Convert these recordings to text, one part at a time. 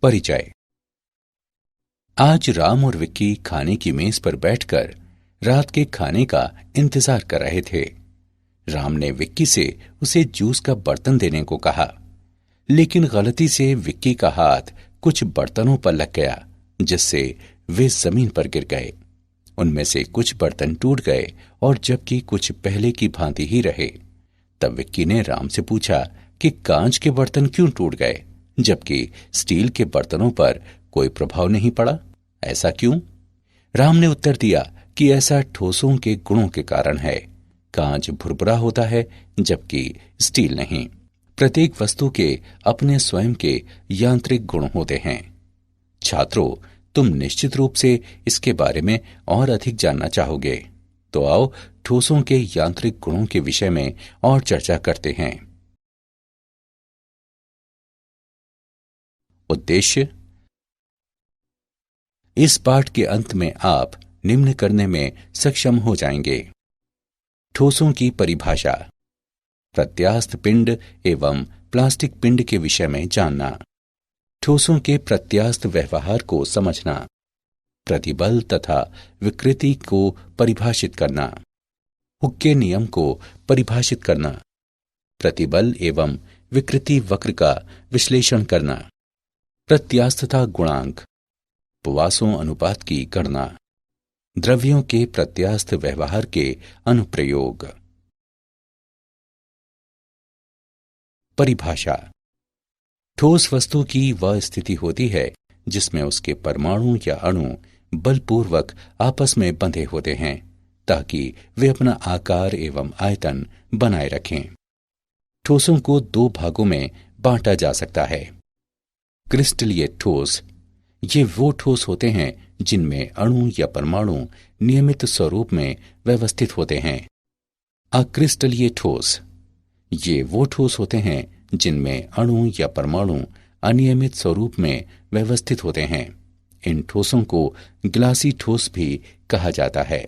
परिचय। आज राम और विक्की खाने की मेज पर बैठकर रात के खाने का इंतजार कर रहे थे। राम ने विक्की से उसे जूस का बर्तन देने को कहा, लेकिन गलती से विक्की का हाथ कुछ बर्तनों पर लग गया, जिससे वे जमीन पर गिर गए। उनमें से कुछ बर्तन टूट गए और जबकि कुछ पहले की भांति ही रहे। तब विक्की ने राम से पूछा कि कांच के बर्तन क्यों टूट गए, जबकि स्टील के बर्तनों पर कोई प्रभाव नहीं पड़ा? ऐसा क्यों? राम ने उत्तर दिया कि ऐसा ठोसों के गुणों के कारण है। कांच भुरभुरा होता है, जबकि स्टील नहीं। प्रत्येक वस्तु के अपने स्वयं के यांत्रिक गुण होते हैं। छात्रों, तुम निश्चित रूप से इसके बारे में और अधिक जानना चाहोगे, तो आओ ठोसों के यांत्रिक गुणों के विषय में और चर्चा करते हैं। उद्देश्य। इस पाठ के अंत में आप निम्न करने में सक्षम हो जाएंगे। ठोसों की परिभाषा, प्रत्यास्थ पिंड एवं प्लास्टिक पिंड के विषय में जानना, ठोसों के प्रत्यास्थ व्यवहार को समझना, प्रतिबल तथा विकृति को परिभाषित करना, हुक के नियम को परिभाषित करना, प्रतिबल एवं विकृति वक्र का विश्लेषण करना, प्रत्यास्थता गुणांक, पोआसों अनुपात की गणना, द्रव्यों के प्रत्यास्थ व्यवहार के अनुप्रयोग। परिभाषा। ठोस वस्तु की वह स्थिति होती है जिसमें उसके परमाणु या अणु बलपूर्वक आपस में बंधे होते हैं ताकि वे अपना आकार एवं आयतन बनाए रखें। ठोसों को दो भागों में बांटा जा सकता है। क्रिस्टलीय ठोस, ये वो ठोस होते हैं जिनमें अणु या परमाणु नियमित स्वरूप में व्यवस्थित होते हैं। अक्रिस्टलीय ठोस, ये वो ठोस होते हैं जिनमें अणु या परमाणु अनियमित स्वरूप में व्यवस्थित होते हैं। इन ठोसों को ग्लासी ठोस भी कहा जाता है।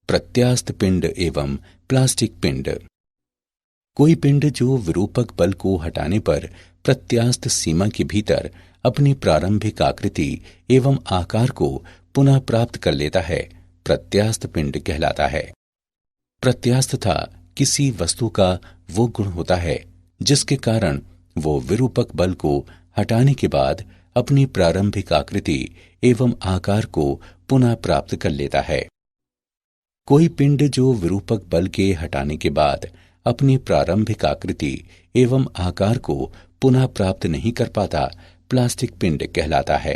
प्रत्यास्थ पिंड एवं प्लास्टिक पिंड। कोई पिंड जो विरूपक बल को हटाने पर प्रत्यास्थ सीमा के भीतर अपनी प्रारंभिक आकृति एवं आकार को पुनः प्राप्त कर लेता है, प्रत्यास्थ पिंड कहलाता है। प्रत्यास्थता किसी वस्तु का वो गुण होता है जिसके कारण वो विरूपक बल को हटाने के बाद अपनी प्रारंभिक आकृति एवं आकार को पुनः प्राप्त कर लेता है। कोई पिंड जो विरूपक बल के हटाने के बाद अपनी प्रारंभिक आकृति एवं आकार को पुनः प्राप्त नहीं कर पाता, प्लास्टिक पिंड कहलाता है।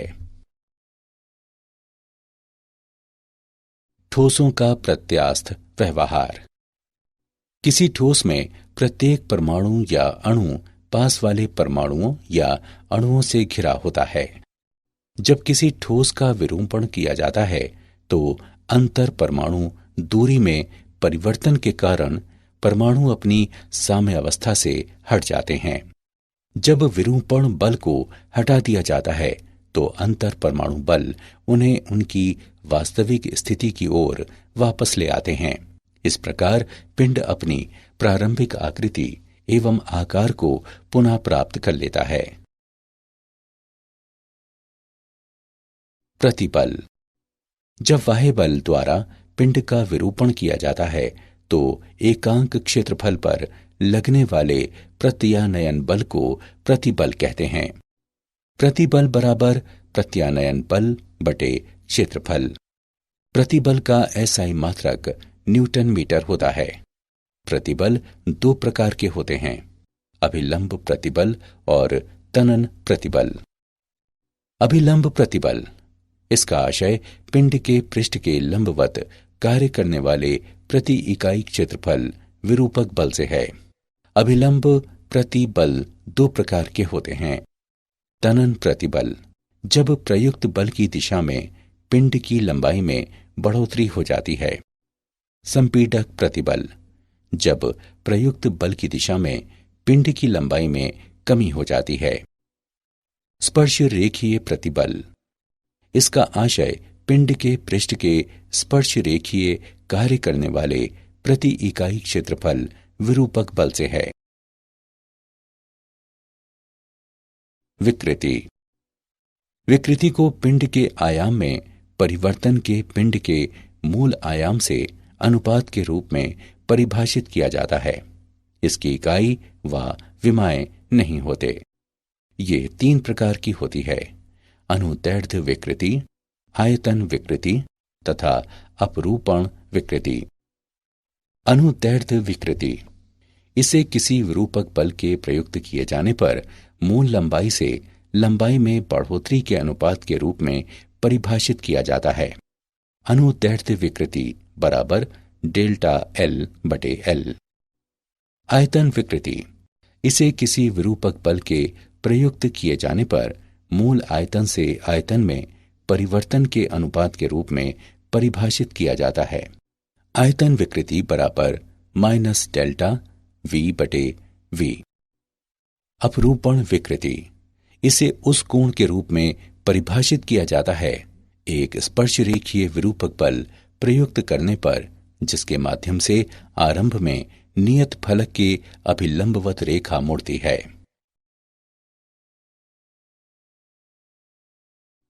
ठोसों का प्रत्यास्थ व्यवहार। किसी ठोस में प्रत्येक परमाणु या अणु पास वाले परमाणुओं या अणुओं से घिरा होता है। जब किसी ठोस का विरूपण किया जाता है तो अंतर परमाणु दूरी में परिवर्तन के कारण परमाणु अपनी साम्यावस्था से हट जाते हैं। जब विरूपण बल को हटा दिया जाता है तो अंतर परमाणु बल उन्हें उनकी वास्तविक स्थिति की ओर वापस ले आते हैं। इस प्रकार पिंड अपनी प्रारंभिक आकृति एवं आकार को पुनः प्राप्त कर लेता है। प्रतिबल। जब बाह्य बल द्वारा पिंड का विरूपण किया जाता है तो एकांक क्षेत्रफल पर लगने वाले प्रत्यानयन बल को प्रतिबल कहते हैं। प्रतिबल बराबर प्रत्यानयन बल बटे क्षेत्रफल। प्रतिबल का एसआई मात्रक न्यूटन मीटर होता है। प्रतिबल दो प्रकार के होते हैं, अभिलंब प्रतिबल और तनन प्रतिबल। अभिलंब प्रतिबल, इसका आशय पिंड के पृष्ठ के लंबवत कार्य करने वाले प्रति इकाई क्षेत्रफल विरूपक बल से है। अभिलंब प्रतिबल दो प्रकार के होते हैं। तनन प्रतिबल, जब प्रयुक्त बल की दिशा में पिंड की लंबाई में बढ़ोतरी हो जाती है। संपीडक प्रतिबल, जब प्रयुक्त बल की दिशा में पिंड की लंबाई में कमी हो जाती है। स्पर्श रेखीय प्रतिबल, इसका आशय पिंड के पृष्ठ के स्पर्श रेखीय कार्य करने वाले प्रति इकाई क्षेत्रफल विरूपक बल से है। विकृति। विकृति को पिंड के आयाम में परिवर्तन के पिंड के मूल आयाम से अनुपात के रूप में परिभाषित किया जाता है। इसकी इकाई व विमाएं नहीं होते। ये 3 प्रकार की होती है: अनुदैर्ध्य विकृति, आयतन विकृति तथा अपरूपण विकृति। अनुदैर्ध्य विकृति, इसे किसी विरूपक बल के प्रयुक्त किए जाने पर मूल लंबाई से लंबाई में बढ़ोतरी के अनुपात के रूप में परिभाषित किया जाता है। अनुदैर्ध्य विकृति बराबर डेल्टा एल बटे एल। आयतन विकृति, इसे किसी विरूपक बल के प्रयुक्त किए जाने पर मूल आयतन से आयतन में परिवर्तन के अनुपात के रूप में परिभाषित किया जाता है। आयतन विकृति बराबर माइनस डेल्टा वी बटे वी। अपरूपण विकृति, इसे उस कोण के रूप में परिभाषित किया जाता है एक स्पर्शरेखीय विरूपक बल प्रयुक्त करने पर जिसके माध्यम से आरंभ में नियत फलक के अभिलंबवत रेखा मुड़ती है।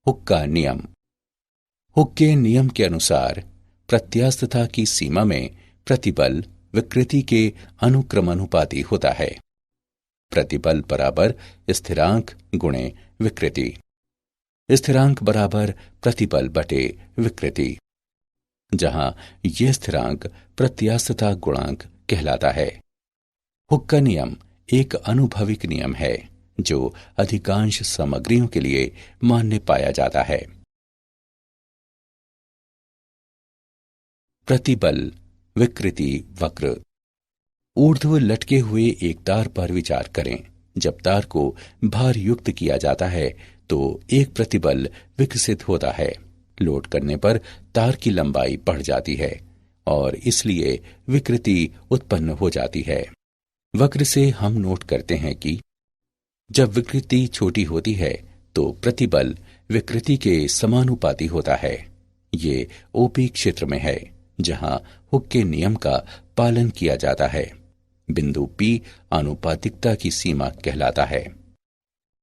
हुक का नियम। हुक के नियम के अनुसार प्रत्यास्थता की सीमा में प्रतिबल विकृति के अनुक्रमानुपाती होता है। प्रतिबल बराबर स्थिरांक गुणे विकृति। स्थिरांक बराबर प्रतिबल बटे विकृति, जहां यह स्थिरांक प्रत्यास्थता गुणांक कहलाता है। हुक का नियम एक अनुभविक नियम है जो अधिकांश सामग्रियों के लिए मान्य पाया जाता है। प्रतिबल विकृति वक्र। ऊर्ध्व लटके हुए एक तार पर विचार करें। जब तार को भार युक्त किया जाता है तो एक प्रतिबल विकसित होता है। लोड करने पर तार की लंबाई बढ़ जाती है और इसलिए विकृति उत्पन्न हो जाती है। वक्र से हम नोट करते हैं कि जब विकृति छोटी होती है तो प्रतिबल विकृति के समानुपाती होता है। ये ओपी क्षेत्र में है जहां हुक के नियम का पालन किया जाता है। बिंदु P आनुपातिकता की सीमा कहलाता है।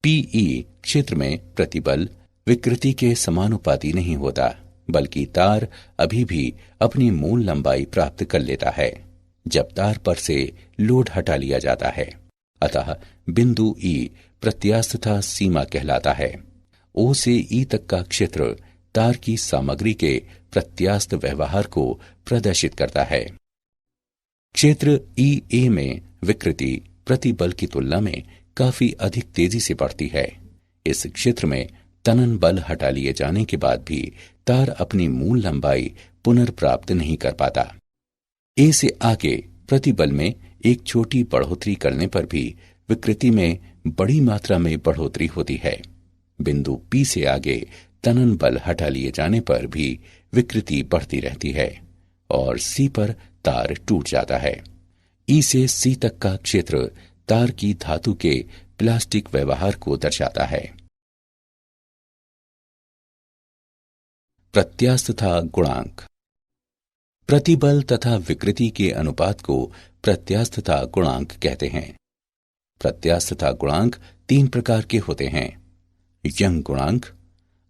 PE क्षेत्र में प्रतिबल विकृति के समानुपाती नहीं होता, बल्कि तार अभी भी अपनी मूल लंबाई प्राप्त कर लेता है जब तार पर से लोड हटा लिया जाता है। अतः बिंदु E प्रत्यास्थता सीमा कहलाता है। O से E तक का क्षेत्र तार की सामग्री के प्रत्यास्थ व्यवहार को प्रदर्शित करता है। क्षेत्र EA में विकृति प्रतिबल की तुलना में काफी अधिक तेजी से बढ़ती है। इस क्षेत्र में तनन बल हटा लिए जाने के बाद भी तार अपनी मूल लंबाई पुनर्प्राप्त नहीं कर पाता। A से आगे प्रतिबल में एक छोटी बढ़ोतरी करने पर भी विकृति में बड़ी मात्रा में बढ़ोतरी होती है। बिंदु P से आगे तनन बल हटा लिए जाने पर भी विकृति बढ़ती रहती है और C पर तार टूट जाता है। E से C तक का क्षेत्र तार की धातु के प्लास्टिक व्यवहार को दर्शाता है। प्रत्यास्थता गुणांक। प्रतिबल तथा विकृति के अनुपात को प्रत्यास्थता गुणांक कहते हैं। प्रत्यास्थता गुणांक 3 प्रकार के होते हैं: यंग गुणांक,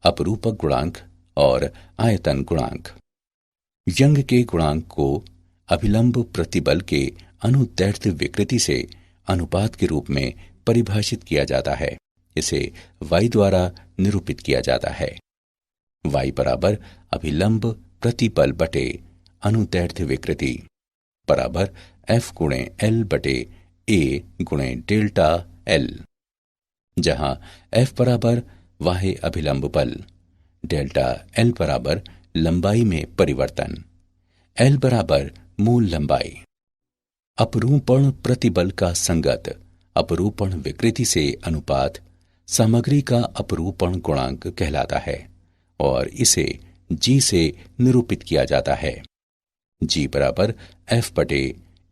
अपरूपक गुणांक और आयतन गुणांक। यंग के गुणांक को अभिलंब प्रतिबल के अनुदैर्ध्य विकृति से अनुपात के रूप में परिभाषित किया जाता है। इसे y द्वारा निरूपित किया जाता है। y बराबर अभिलंब प्रतिबल बटे अनुदैर्ध्य विकृति बराबर F गुणे L बटे A गुणे डेल्टा L, जहां F बराबर वाह्य अभिलंब बल, डेल्टा L बराबर लंबाई में परिवर्तन, L बराबर मूल लंबाई। अपरूपण प्रतिबल का संगत अपरूपण विकृति से अनुपात सामग्री का अपरूपण गुणांक कहलाता है और इसे G से निरूपित किया जाता है। G बराबर F बटे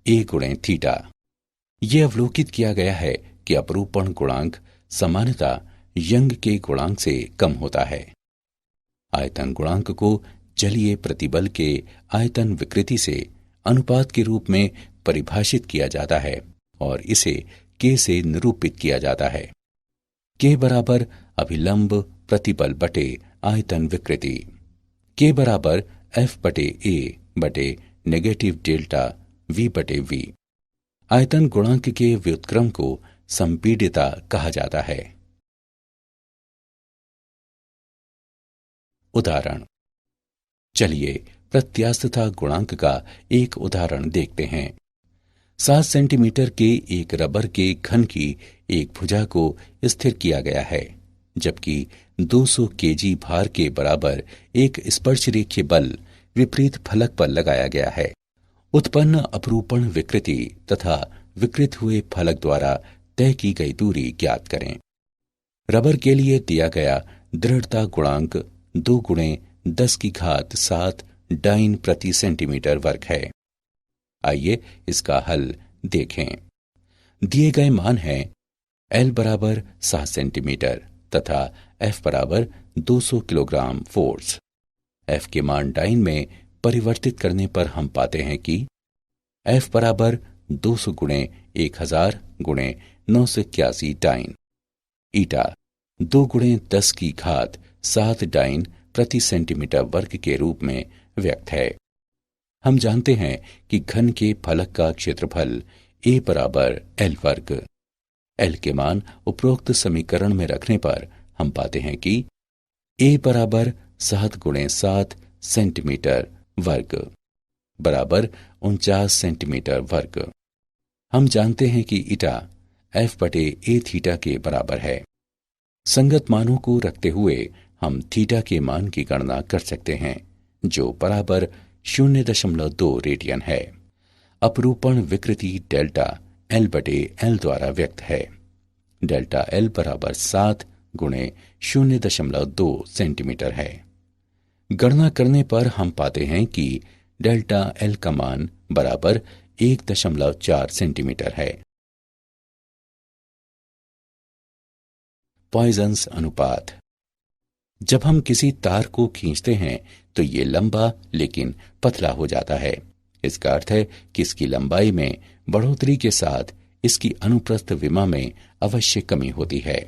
A गुणे थीटा। यह अवलोकित किया गया है कि अपरूपण गुणांक सामान्यतः यंग के गुणांक से कम होता है। आयतन गुणांक को जलीय प्रतिबल के आयतन विकृति से अनुपात के रूप में परिभाषित किया जाता है और इसे K से निरूपित किया जाता है। के बराबर अभिलंब प्रतिबल बटे आयतन विकृति। के बराबर एफ बटे ए बटे नेगेटिव डेल्टा वी बटे वी। आयतन गुणांक के व्युत्क्रम को संपीड्यता कहा जाता है। उदाहरण, चलिए प्रत्यास्थता गुणांक का एक उदाहरण देखते हैं। 7 सेंटीमीटर के एक रबर के घन की एक भुजा को स्थिर किया गया है, जबकि 200 केजी भार के बराबर एक स्पर्शरेखीय बल विपरीत फलक पर लगाया गया है। उत्पन्न अपरूपण विकृति तथा विकृत हुए फलक द्वारा तय की गई दूरी ज्ञात करें। रबर के लिए दिया गया दृढ़ता गुणांक 2 गुणे 10 की घात 7 डाइन प्रति सेंटीमीटर वर्ग है। आइए इसका हल देखें। दिए गए मान हैं एल बराबर 7 सेंटीमीटर तथा एफ बराबर 200 किलोग्राम फोर्स। एफ के मान डाइन में परिवर्तित करने पर हम पाते हैं कि एफ बराबर 200 गुणे 1000 गुणे 981 डाइन, ईटा 2 गुणे 10 की घात 7 डाइन प्रति सेंटीमीटर वर्ग के रूप में व्यक्त है। हम जानते हैं कि घन के फलक का क्षेत्रफल ए बराबर एल वर्ग। एल के मान उपरोक्त समीकरण में रखने पर हम पाते हैं कि ए बराबर 7 गुणे 7 सेंटीमीटर वर्ग बराबर 49 सेंटीमीटर वर्ग। हम जानते हैं कि ईटा एफ बटे ए थीटा के बराबर है। संगत मानों को रखते हुए हम थीटा के मान की गणना कर सकते हैं, जो बराबर 0.2 रेडियन है। अपरूपण विकृति डेल्टा एल बटे एल द्वारा व्यक्त है। डेल्टा एल बराबर 7 गुणे 0.2 सेंटीमीटर है। गणना करने पर हम पाते हैं कि डेल्टा एल का मान बराबर 1.4 सेंटीमीटर है। पॉइजन्स अनुपात। जब हम किसी तार को खींचते हैं तो ये लंबा लेकिन पतला हो जाता है। इसका अर्थ है कि इसकी लंबाई में बढ़ोतरी के साथ इसकी अनुप्रस्थ विमा में अवश्य कमी होती है।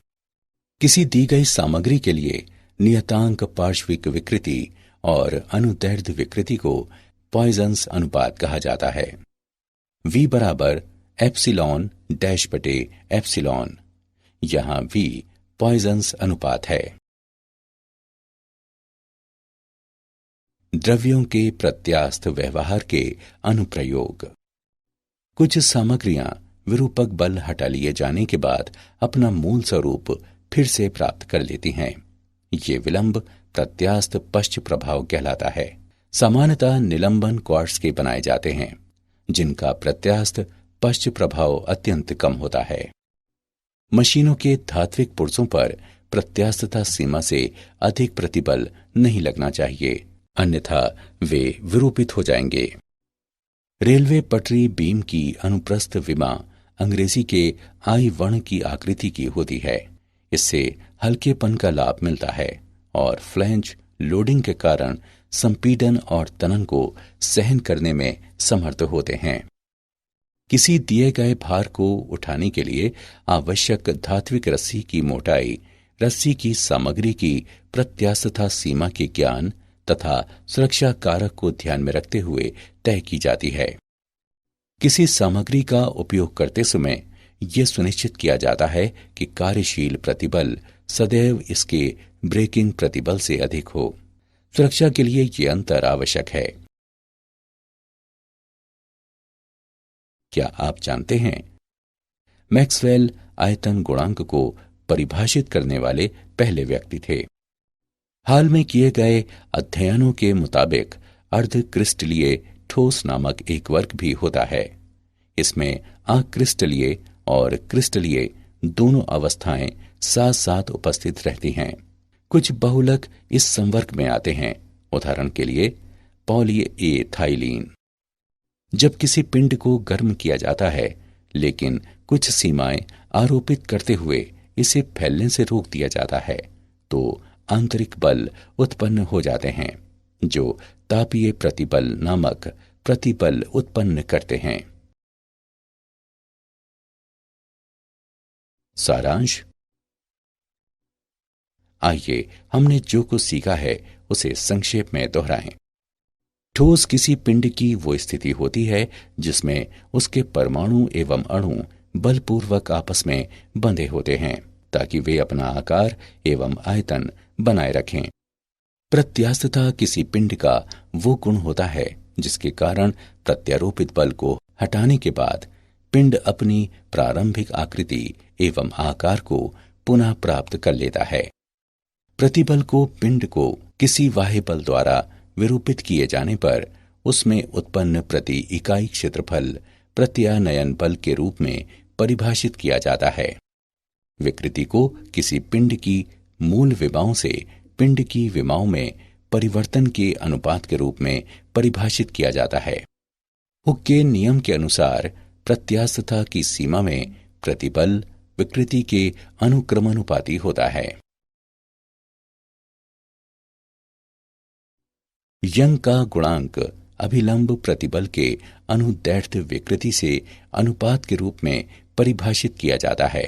किसी दी गई सामग्री के लिए नियतांक पार्श्विक विकृति और अनुदैर्ध्य विकृति को पॉइजन्स अनुपात कहा जाता है। V बराबर एप्सिलॉन डैश बटे एप्सिलॉन। यहां V पॉइजन्स अनुपात है। द्रव्यों के प्रत्यास्थ व्यवहार के अनुप्रयोग। कुछ सामग्रियां विरूपक बल हटा लिए जाने के बाद अपना मूल स्वरूप फिर से प्राप्त कर लेती हैं। ये विलंब प्रत्यास्थ पश्च प्रभाव कहलाता है। सामान्यतः निलंबन क्वार्ट्ज के बनाए जाते हैं, जिनका प्रत्यास्थ पश्च प्रभाव अत्यंत कम होता है। मशीनों के धात्विक पुर्जों पर प्रत्यास्थता सीमा से अधिक प्रतिबल नहीं लगना चाहिए, अन्यथा वे विरूपित हो जाएंगे। रेलवे पटरी बीम की अनुप्रस्थ विमा अंग्रेजी के आई वर्ण की आकृति की होती है। इससे हल्केपन का लाभ मिलता है और फ्लैंज लोडिंग के कारण संपीडन और तनन को सहन करने में समर्थ होते हैं। किसी दिए गए भार को उठाने के लिए आवश्यक धात्विक रस्सी की मोटाई रस्सी की सामग्री की प्रत्यास्थता सीमा के ज्ञान तथा सुरक्षा कारक को ध्यान में रखते हुए तय की जाती है। किसी सामग्री का उपयोग करते समय यह सुनिश्चित किया जाता है कि कार्यशील प्रतिबल सदैव इसके ब्रेकिंग प्रतिबल से अधिक हो। सुरक्षा के लिए यह अंतर आवश्यक है। क्या आप जानते हैं, मैक्सवेल आयतन गुणांक को परिभाषित करने वाले पहले व्यक्ति थे। हाल में किए गए अध्ययनों के मुताबिक अर्धक्रिस्टलीय ठोस नामक एक वर्ग भी होता है। इसमें अक्रिस्टलीय और क्रिस्टलीय दोनों अवस्थाएं साथ साथ उपस्थित रहती हैं। कुछ बहुलक इस संवर्ग में आते हैं। उदाहरण के लिए पॉलीएथाइलीन। जब किसी पिंड को गर्म किया जाता है, लेकिन कुछ सीमाएं आरोपित करते हुए इसे फैलने से रोक दिया जाता है, तो आंतरिक बल उत्पन्न हो जाते हैं, जो तापीय प्रतिबल नामक प्रतिबल उत्पन्न करते हैं। सारांश। आइए हमने जो कुछ सीखा है उसे संक्षेप में दोहराएं। ठोस किसी पिंड की वो स्थिति होती है जिसमें उसके परमाणु एवं अणु बलपूर्वक आपस में बंधे होते हैं ताकि वे अपना आकार एवं आयतन बनाए रखें। प्रत्यास्थता किसी पिंड का वो गुण होता है जिसके कारण प्रत्यारोपित बल को हटाने के बाद पिंड अपनी प्रारंभिक आकृति एवं आकार को पुनः प्राप्त कर लेता है। प्रतिबल को पिंड को किसी बाह्य बल द्वारा विरूपित किए जाने पर उसमें उत्पन्न प्रति इकाई क्षेत्रफल प्रत्यानयन बल के रूप में परिभाषित किया जाता है। विकृति को किसी पिंड की मूल विमाओं से पिंड की विमाओं में परिवर्तन के अनुपात के रूप में परिभाषित किया जाता है। हुक के नियम के अनुसार प्रत्यास्थता की सीमा में प्रतिबल विकृति के अनुक्रमानुपाती होता है। यंग का गुणांक अभिलंब प्रतिबल के अनुदैर्ध्य विकृति से अनुपात के रूप में परिभाषित किया जाता है।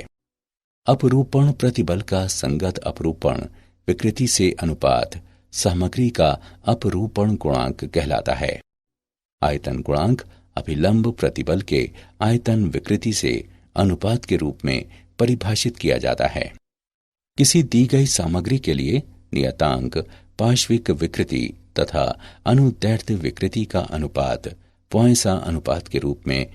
अपरूपण प्रतिबल का संगत अपरूपण विकृति से अनुपात सामग्री का अपरूपण गुणांक कहलाता है। आयतन गुणांक अभिलंब प्रतिबल के आयतन विकृति से अनुपात के रूप में परिभाषित किया जाता है। किसी दी गई सामग्री के लिए नियतांक पार्श्विक विकृति तथा अनुदैर्ध्य विकृति का अनुपात पॉइंसा अनुपात के रूप में